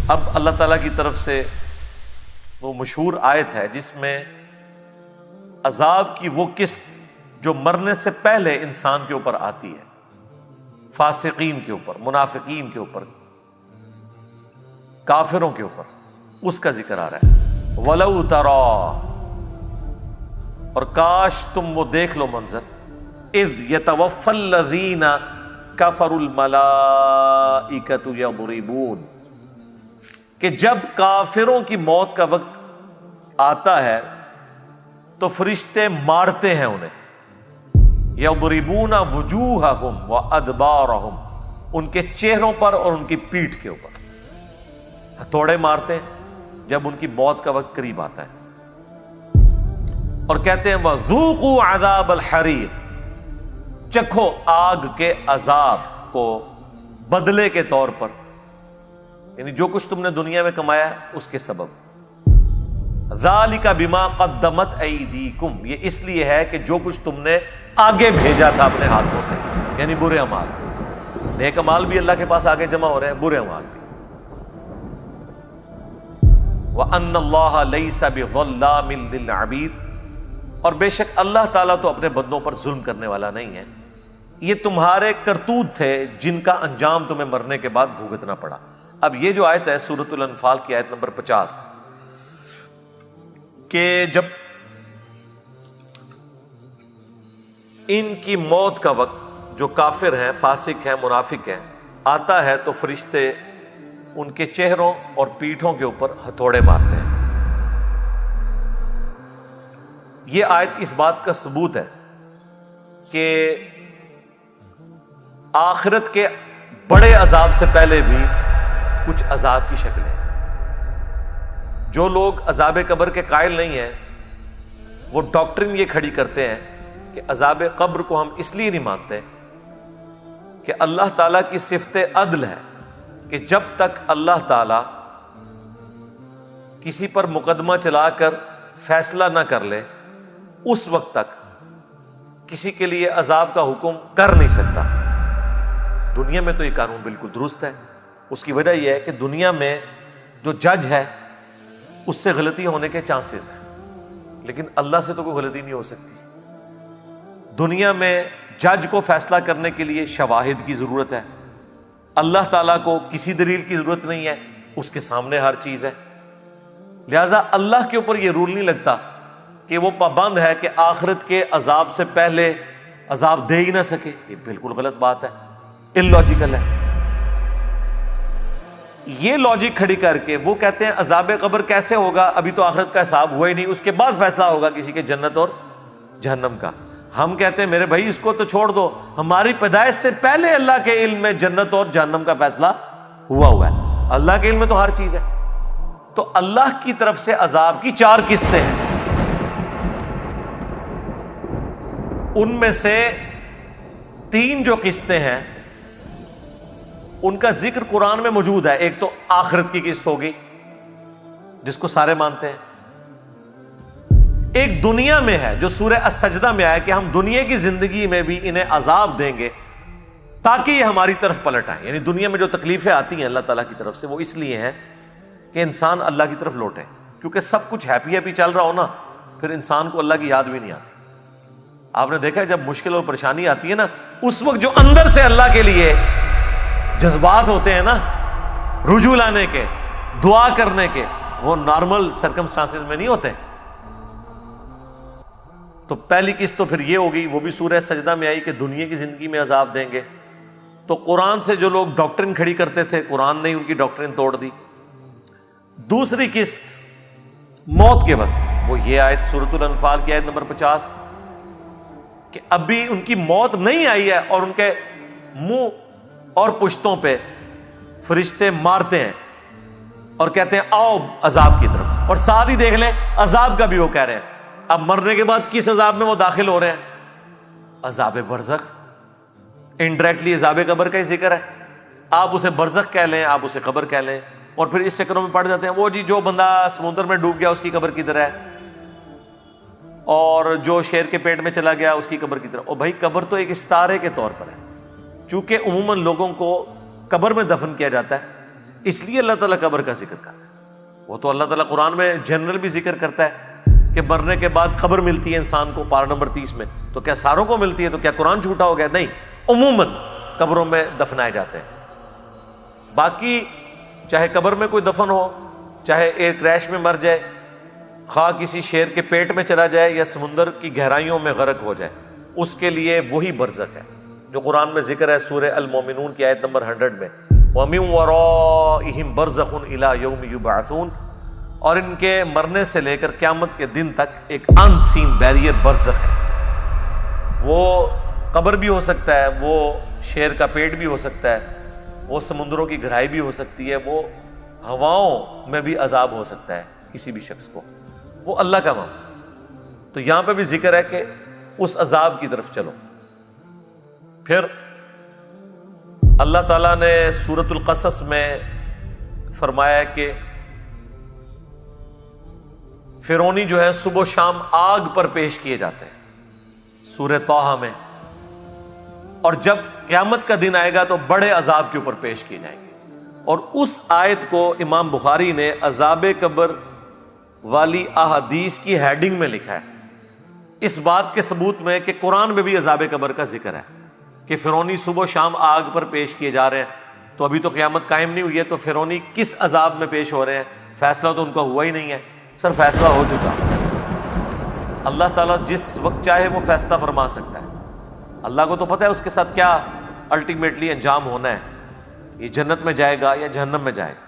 اب اللہ تعالیٰ کی طرف سے وہ مشہور آیت ہے جس میں عذاب کی وہ قسط جو مرنے سے پہلے انسان کے اوپر آتی ہے، فاسقین کے اوپر، منافقین کے اوپر، کافروں کے اوپر، اس کا ذکر آ رہا ہے۔ وَلَوْ تَرَىٰ، اور کاش تم وہ دیکھ لو منظر، اِذْ يَتَوَفَّى الَّذِينَ كَفَرُوا الْمَلَائِكَةُ يَضْرِبُونَ، کہ جب کافروں کی موت کا وقت آتا ہے تو فرشتے مارتے ہیں انہیں، یضربون وجوہہم وادبارہم، ان کے چہروں پر اور ان کی پیٹھ کے اوپر ہتھوڑے مارتے ہیں جب ان کی موت کا وقت قریب آتا ہے، اور کہتے ہیں وذوقوا عذاب الحریق، چکھو آگ کے عذاب کو بدلے کے طور پر، یعنی جو کچھ تم نے دنیا میں کمایا ہے اس کے سبب۔ ذالک بما قدمت ایدیکم، یہ اس لیے ہے کہ جو کچھ تم نے آگے بھیجا تھا اپنے ہاتھوں سے، یعنی برے اعمال۔ نیک اعمال بھی اللہ کے پاس آگے جمع ہو رہے ہیں، برے اعمال بھی۔ وَأَنَّ اللَّهَ لَيْسَ بِظَلَّامٍ لِّلْعَبِيدِ، اور بے شک اللہ تعالیٰ تو اپنے بندوں پر ظلم کرنے والا نہیں ہے۔ یہ تمہارے کرتوت تھے جن کا انجام تمہیں مرنے کے بعد بھگتنا پڑا۔ اب یہ جو آیت ہے سورۃ الانفال کی آیت نمبر 50، کہ جب ان کی موت کا وقت، جو کافر ہیں، فاسق ہیں، منافق ہیں، آتا ہے تو فرشتے ان کے چہروں اور پیٹھوں کے اوپر ہتھوڑے مارتے ہیں۔ یہ آیت اس بات کا ثبوت ہے کہ آخرت کے بڑے عذاب سے پہلے بھی کچھ عذاب کی شکلیں۔ جو لوگ عذاب قبر کے قائل نہیں ہیں وہ ڈاکٹرن یہ کھڑی کرتے ہیں کہ عذاب قبر کو ہم اس لیے نہیں مانتے کہ اللہ تعالیٰ کی صفت عدل ہے کہ جب تک اللہ تعالیٰ کسی پر مقدمہ چلا کر فیصلہ نہ کر لے اس وقت تک کسی کے لیے عذاب کا حکم کر نہیں سکتا۔ دنیا میں تو یہ قانون بالکل درست ہے۔ اس کی وجہ یہ ہے کہ دنیا میں جو جج ہے اس سے غلطی ہونے کے چانسز ہیں، لیکن اللہ سے تو کوئی غلطی نہیں ہو سکتی۔ دنیا میں جج کو فیصلہ کرنے کے لیے شواہد کی ضرورت ہے، اللہ تعالیٰ کو کسی دلیل کی ضرورت نہیں ہے، اس کے سامنے ہر چیز ہے۔ لہذا اللہ کے اوپر یہ رول نہیں لگتا کہ وہ پابند ہے کہ آخرت کے عذاب سے پہلے عذاب دے ہی نہ سکے۔ یہ بالکل غلط بات ہے، اللاجیکل ہے۔ یہ لاجک کھڑی کر کے وہ کہتے ہیں عذاب قبر کیسے ہوگا، ابھی تو آخرت کا حساب ہوا ہی نہیں، اس کے بعد فیصلہ ہوگا کسی کے جنت اور جہنم کا۔ ہم کہتے ہیں میرے بھائی اس کو تو چھوڑ دو، ہماری پیدائش سے پہلے اللہ کے علم میں جنت اور جہنم کا فیصلہ ہوا ہے، اللہ کے علم میں تو ہر چیز ہے۔ تو اللہ کی طرف سے عذاب کی 4 قسطیں ہیں، ان میں سے 3 جو قسطیں ہیں ان کا ذکر قرآن میں موجود ہے۔ ایک تو آخرت کی قسط ہوگی جس کو سارے مانتے ہیں، ایک دنیا میں ہے جو سورہ السجدہ میں آیا کہ ہم دنیا کی زندگی میں بھی انہیں عذاب دیں گے تاکہ یہ ہماری طرف پلٹ آئیں۔ یعنی دنیا میں جو تکلیفیں آتی ہیں اللہ تعالیٰ کی طرف سے وہ اس لیے ہیں کہ انسان اللہ کی طرف لوٹے، کیونکہ سب کچھ ہیپی چل رہا ہو نا، پھر انسان کو اللہ کی یاد بھی نہیں آتی۔ آپ نے دیکھا ہے جب مشکل اور پریشانی آتی ہے نا، اس وقت جو اندر سے اللہ کے لیے جذبات ہوتے ہیں نا، رجوع لانے کے، دعا کرنے کے، وہ نارمل سرکمسٹانسز میں نہیں ہوتے۔ تو پہلی قسط تو پھر یہ ہوگی، وہ بھی سورہ سجدہ میں آئی کہ دنیا کی زندگی میں عذاب دیں گے۔ تو قرآن سے جو لوگ ڈاکٹرن کھڑی کرتے تھے، قرآن نے ان کی ڈاکٹرن توڑ دی۔ دوسری قسط موت کے وقت، وہ یہ آیت سورۃ الانفال کی آیت نمبر 50 کہ ابھی ان کی موت نہیں آئی ہے اور ان کے منہ اور پشتوں پہ فرشتے مارتے ہیں اور کہتے ہیں آؤ عذاب کی طرف، اور ساتھ ہی دیکھ لیں عذاب کا بھی وہ کہہ رہے ہیں۔ اب مرنے کے بعد کس عذاب میں وہ داخل ہو رہے ہیں؟ عذاب برزخ، انڈائریکٹلی عذاب قبر کا ہی ذکر ہے۔ آپ اسے برزخ کہہ لیں، آپ اسے قبر کہہ لیں، اور پھر اس چکروں میں پڑ جاتے ہیں وہ جی جو بندہ سمندر میں ڈوب گیا اس کی قبر کدھر ہے، اور جو شیر کے پیٹ میں چلا گیا اس کی قبر کی طرف۔ اور بھائی قبر تو ایک استارے کے طور پر ہے، چونکہ عموماً لوگوں کو قبر میں دفن کیا جاتا ہے، اس لیے اللہ تعالیٰ قبر کا ذکر کر رہا ہے۔ وہ تو اللہ تعالیٰ قرآن میں جنرل بھی ذکر کرتا ہے کہ مرنے کے بعد قبر ملتی ہے انسان کو، پارہ نمبر 30 میں، تو کیا ساروں کو ملتی ہے؟ تو کیا قرآن جھوٹا ہو گیا؟ نہیں، عموماً قبروں میں دفنائے جاتے ہیں۔ باقی چاہے قبر میں کوئی دفن ہو، چاہے ایئر کریش میں مر جائے، خواہ کسی شیر کے پیٹ میں چلا جائے یا سمندر کی گہرائیوں میں غرق ہو جائے، اس کے لیے وہی برزخ ہے جو قرآن میں ذکر ہے سورہ المومنون کی آیت نمبر 100 میں، وَمِن وَرَائِهِمْ بَرْزَخٌ إِلَىٰ يَوْمِ يُبْعَثُونَ، اور ان کے مرنے سے لے کر قیامت کے دن تک ایک ان سین بیریئر برزخ ہے۔ وہ قبر بھی ہو سکتا ہے، وہ شیر کا پیٹ بھی ہو سکتا ہے، وہ سمندروں کی گہرائی بھی ہو سکتی ہے، وہ ہواؤں میں بھی عذاب ہو سکتا ہے کسی بھی شخص کو، وہ اللہ کا معاملہ۔ تو یہاں پہ بھی ذکر ہے کہ اس عذاب کی طرف چلو۔ پھر اللہ تعالیٰ نے سورۃ القصص میں فرمایا کہ فرعونی جو ہے صبح و شام آگ پر پیش کیے جاتے ہیں سورہ طٰہٰ میں، اور جب قیامت کا دن آئے گا تو بڑے عذاب کے اوپر پیش کیے جائیں گے۔ اور اس آیت کو امام بخاری نے عذاب قبر والی احادیث کی ہیڈنگ میں لکھا ہے، اس بات کے ثبوت میں کہ قرآن میں بھی عذاب قبر کا ذکر ہے کہ فرعونی صبح و شام آگ پر پیش کیے جا رہے ہیں۔ تو ابھی تو قیامت قائم نہیں ہوئی ہے، تو فرعونی کس عذاب میں پیش ہو رہے ہیں؟ فیصلہ تو ان کا ہوا ہی نہیں ہے، سر فیصلہ ہو چکا۔ اللہ تعالیٰ جس وقت چاہے وہ فیصلہ فرما سکتا ہے، اللہ کو تو پتہ ہے اس کے ساتھ کیا الٹیمیٹلی انجام ہونا ہے، یہ جنت میں جائے گا یا جہنم میں جائے گا۔